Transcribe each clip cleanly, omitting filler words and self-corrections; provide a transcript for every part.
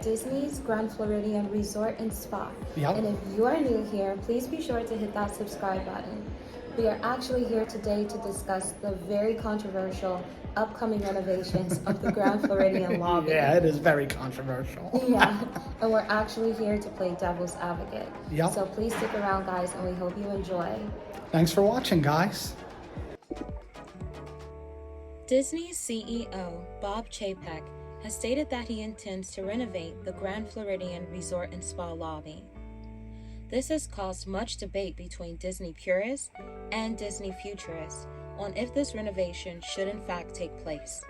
Disney's Grand Floridian Resort and Spa. Yep. And if you are new here, please be sure to hit that subscribe button. We are actually here today to discuss the very controversial upcoming renovations of the Grand Floridian lobby. Yeah, it is very controversial. Yeah, and we're actually here to play devil's advocate. Yep. So please stick around, guys, and we hope you enjoy. Thanks for watching, guys. Disney CEO Bob Chapek has stated that he intends to renovate the Grand Floridian Resort and Spa lobby. This has caused much debate between Disney purists and Disney futurists on if this renovation should in fact take place.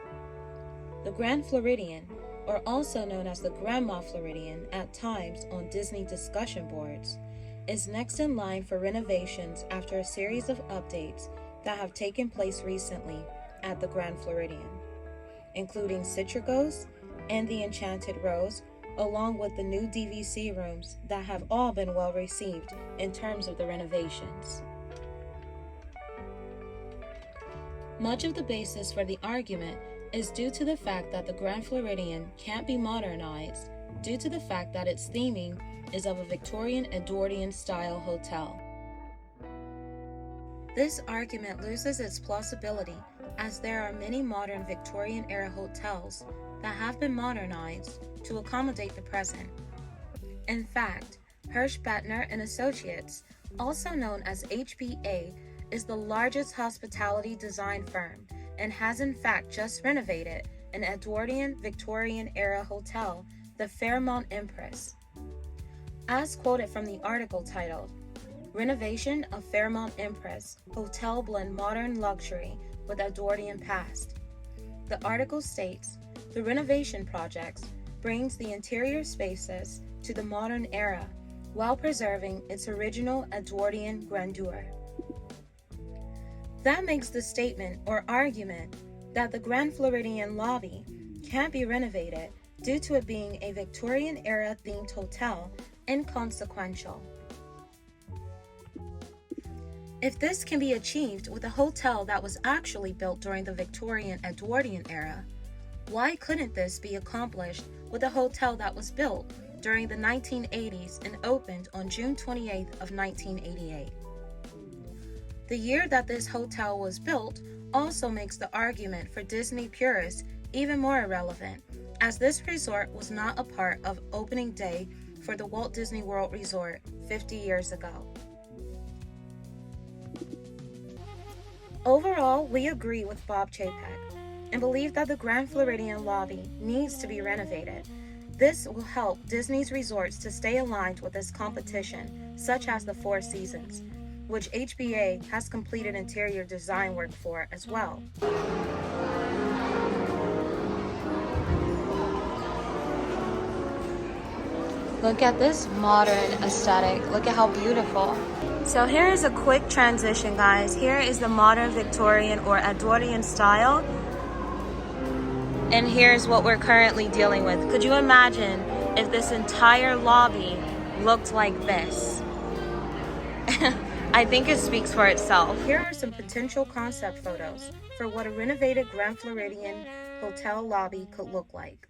The Grand Floridian, or also known as the Grandma Floridian at times on Disney discussion boards, is next in line for renovations after a series of updates that have taken place recently at the Grand Floridian, including Citragos and the Enchanted Rose, along with the new DVC rooms that have all been well received in terms of the renovations. Much of the basis for the argument is due to the fact that the Grand Floridian can't be modernized due to the fact that its theming is of a Victorian Edwardian style hotel. This argument loses its plausibility as there are many modern Victorian era hotels that have been modernized to accommodate the present. In fact, Hirsch Bettner and Associates, also known as HBA, is the largest hospitality design firm and has in fact just renovated an Edwardian Victorian era hotel, the Fairmont Empress. As quoted from the article titled, "Renovation of Fairmont Empress Hotel Blend Modern Luxury with Edwardian Past." The article states, the renovation projects brings the interior spaces to the modern era while preserving its original Edwardian grandeur. That makes the statement or argument that the Grand Floridian lobby can't be renovated due to it being a Victorian era themed hotel inconsequential. If this can be achieved with a hotel that was actually built during the Victorian Edwardian era, why couldn't this be accomplished with a hotel that was built during the 1980s and opened on June 28th of 1988? The year that this hotel was built also makes the argument for Disney purists even more irrelevant, as this resort was not a part of opening day for the Walt Disney World Resort 50 years ago. Overall, we agree with Bob Chapek and believe that the Grand Floridian lobby needs to be renovated. This will help Disney's resorts to stay aligned with its competition, such as the Four Seasons, which HBA has completed interior design work for as well. Look at this modern aesthetic. Look at how beautiful. So here is a quick transition, guys. Here is the modern Victorian or Edwardian style. And here's what we're currently dealing with. Could you imagine if this entire lobby looked like this? I think it speaks for itself. Here are some potential concept photos for what a renovated Grand Floridian hotel lobby could look like.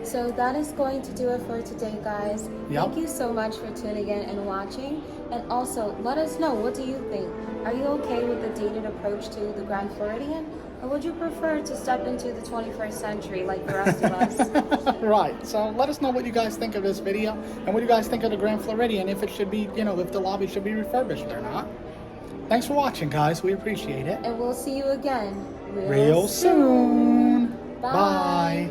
So that is going to do it for today, guys. Yep. Thank you so much for tuning in and watching. And also, let us know, what do you think? Are you okay with the dated approach to the Grand Floridian? Or would you prefer to step into the 21st century like the rest of us? Right, so let us know what you guys think of this video and what you guys think of the Grand Floridian, if it should be, if the lobby should be refurbished or not. Thanks for watching, guys. We appreciate it. And we'll see you again real soon. Bye. Bye.